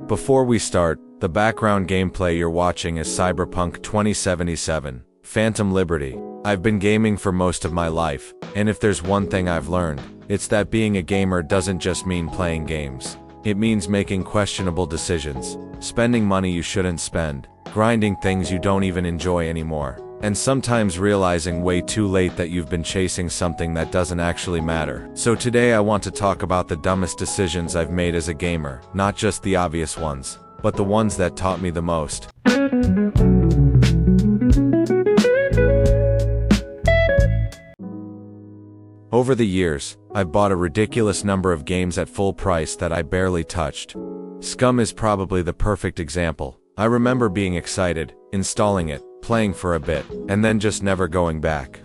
Before we start, the background gameplay you're watching is Cyberpunk 2077, Phantom Liberty. I've been gaming for most of my life, and if there's one thing I've learned, it's that being a gamer doesn't just mean playing games. It means making questionable decisions, spending money you shouldn't spend, grinding things you don't even enjoy anymore, and sometimes realizing way too late that you've been chasing something that doesn't actually matter. So today I want to talk about the dumbest decisions I've made as a gamer, not just the obvious ones, but the ones that taught me the most. Over the years, I've bought a ridiculous number of games at full price that I barely touched. Scum is probably the perfect example. I remember being excited, installing it, playing for a bit, and then just never going back.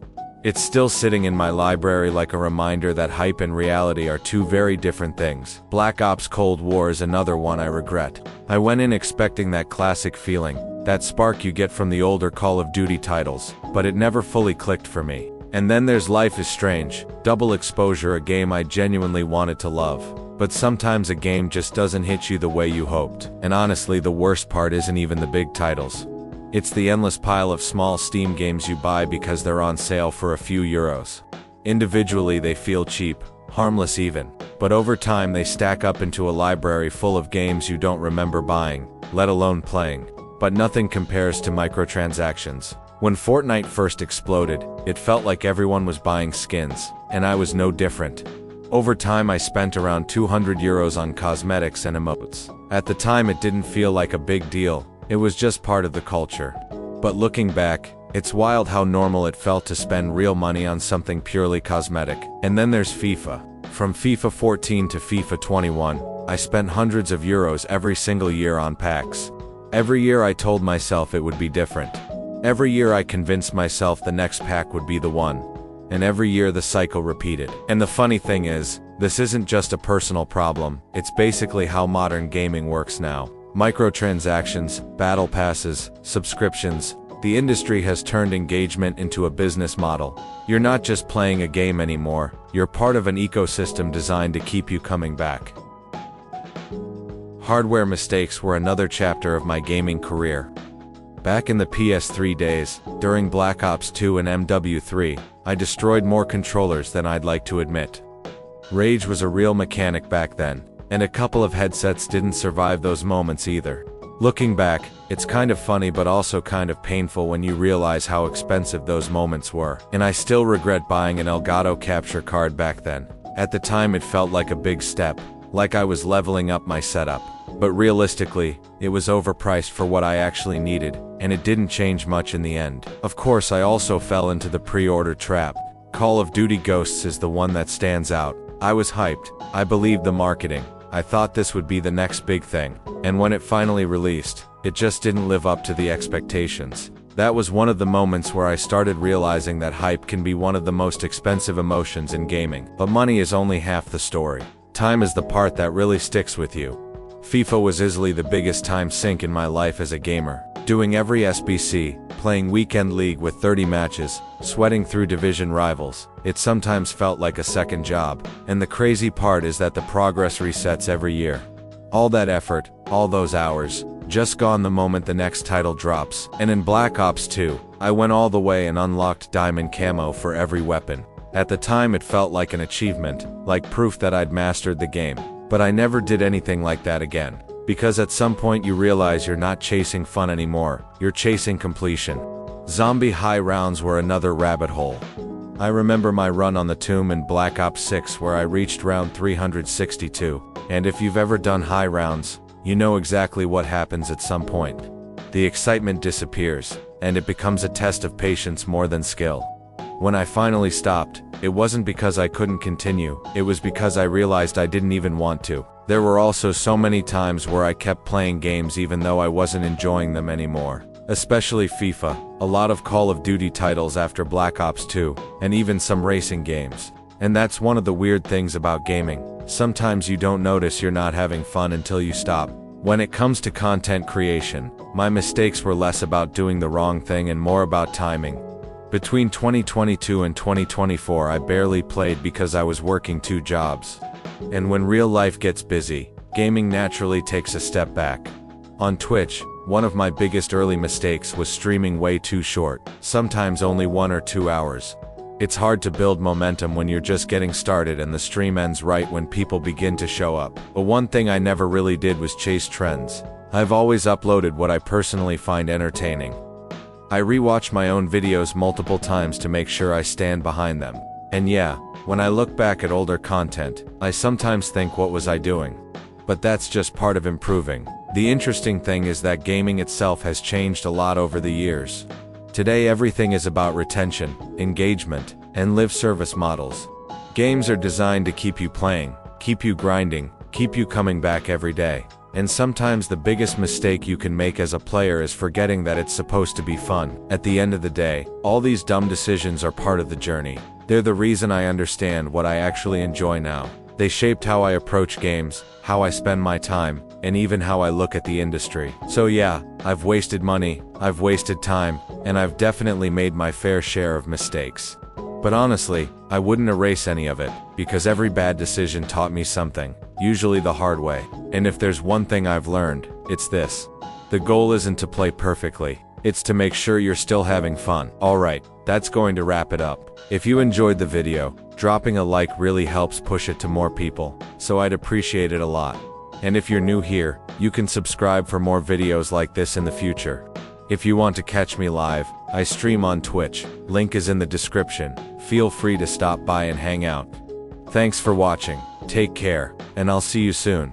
It's still sitting in my library like a reminder that hype and reality are two very different things. Black Ops Cold War is another one I regret. I went in expecting that classic feeling, that spark you get from the older Call of Duty titles, but it never fully clicked for me. And then there's Life is Strange, double exposure, a game I genuinely wanted to love. But sometimes a game just doesn't hit you the way you hoped. And honestly, the worst part isn't even the big titles. It's the endless pile of small Steam games you buy because they're on sale for a few euros. Individually they feel cheap, harmless even. But over time they stack up into a library full of games you don't remember buying, let alone playing. But nothing compares to microtransactions. When Fortnite first exploded, it felt like everyone was buying skins, and I was no different. Over time I spent around 200 euros on cosmetics and emotes. At the time it didn't feel like a big deal, it was just part of the culture. But looking back, it's wild how normal it felt to spend real money on something purely cosmetic. And then there's FIFA. From FIFA 14 to FIFA 21, I spent hundreds of euros every single year on packs. Every year I told myself it would be different. Every year I convinced myself the next pack would be the one. And every year the cycle repeated. And the funny thing is, this isn't just a personal problem, it's basically how modern gaming works now. Microtransactions, battle passes, subscriptions. The industry has turned engagement into a business model. You're not just playing a game anymore, you're part of an ecosystem designed to keep you coming back. Hardware mistakes were another chapter of my gaming career. Back in the PS3 days, during Black Ops 2 and MW3, I destroyed more controllers than I'd like to admit. Rage was a real mechanic back then, and a couple of headsets didn't survive those moments either. Looking back, it's kind of funny but also kind of painful when you realize how expensive those moments were. And I still regret buying an Elgato capture card back then. At the time it felt like a big step, like I was leveling up my setup. But realistically, it was overpriced for what I actually needed, and it didn't change much in the end. Of course, I also fell into the pre-order trap. Call of Duty Ghosts is the one that stands out. I was hyped. I believed the marketing. I thought this would be the next big thing. And when it finally released, it just didn't live up to the expectations. That was one of the moments where I started realizing that hype can be one of the most expensive emotions in gaming. But money is only half the story. Time is the part that really sticks with you. FIFA was easily the biggest time sink in my life as a gamer. Doing every SBC, playing weekend league with 30 matches, sweating through division rivals. It sometimes felt like a second job. And the crazy part is that the progress resets every year. All that effort, all those hours, just gone the moment the next title drops. And in Black Ops 2, I went all the way and unlocked diamond camo for every weapon. At the time it felt like an achievement, like proof that I'd mastered the game. But I never did anything like that again. Because at some point you realize you're not chasing fun anymore, you're chasing completion. Zombie high rounds were another rabbit hole. I remember my run on the tomb in Black Ops 6 where I reached round 362. And if you've ever done high rounds, you know exactly what happens at some point. The excitement disappears, and it becomes a test of patience more than skill. When I finally stopped, it wasn't because I couldn't continue, it was because I realized I didn't even want to. There were also so many times where I kept playing games even though I wasn't enjoying them anymore. Especially FIFA, a lot of Call of Duty titles after Black Ops 2, and even some racing games. And that's one of the weird things about gaming. Sometimes you don't notice you're not having fun until you stop. When it comes to content creation, my mistakes were less about doing the wrong thing and more about timing. Between 2022 and 2024 I barely played because I was working 2 jobs. And when real life gets busy, gaming naturally takes a step back. On Twitch, one of my biggest early mistakes was streaming way too short, sometimes only 1 or 2 hours. It's hard to build momentum when you're just getting started and the stream ends right when people begin to show up. But one thing I never really did was chase trends. I've always uploaded what I personally find entertaining. I rewatch my own videos multiple times to make sure I stand behind them. And yeah, when I look back at older content, I sometimes think, what was I doing? But that's just part of improving. The interesting thing is that gaming itself has changed a lot over the years. Today everything is about retention, engagement, and live service models. Games are designed to keep you playing, keep you grinding, keep you coming back every day. And sometimes the biggest mistake you can make as a player is forgetting that it's supposed to be fun. At the end of the day, all these dumb decisions are part of the journey. They're the reason I understand what I actually enjoy now. They shaped how I approach games, how I spend my time, and even how I look at the industry. So yeah, I've wasted money, I've wasted time, and I've definitely made my fair share of mistakes. But honestly, I wouldn't erase any of it, because every bad decision taught me something, usually the hard way. And if there's one thing I've learned, it's this. The goal isn't to play perfectly, it's to make sure you're still having fun. Alright, that's going to wrap it up. If you enjoyed the video, dropping a like really helps push it to more people, so I'd appreciate it a lot. And if you're new here, you can subscribe for more videos like this in the future. If you want to catch me live, I stream on Twitch, link is in the description. Feel free to stop by and hang out. Thanks for watching, take care, and I'll see you soon.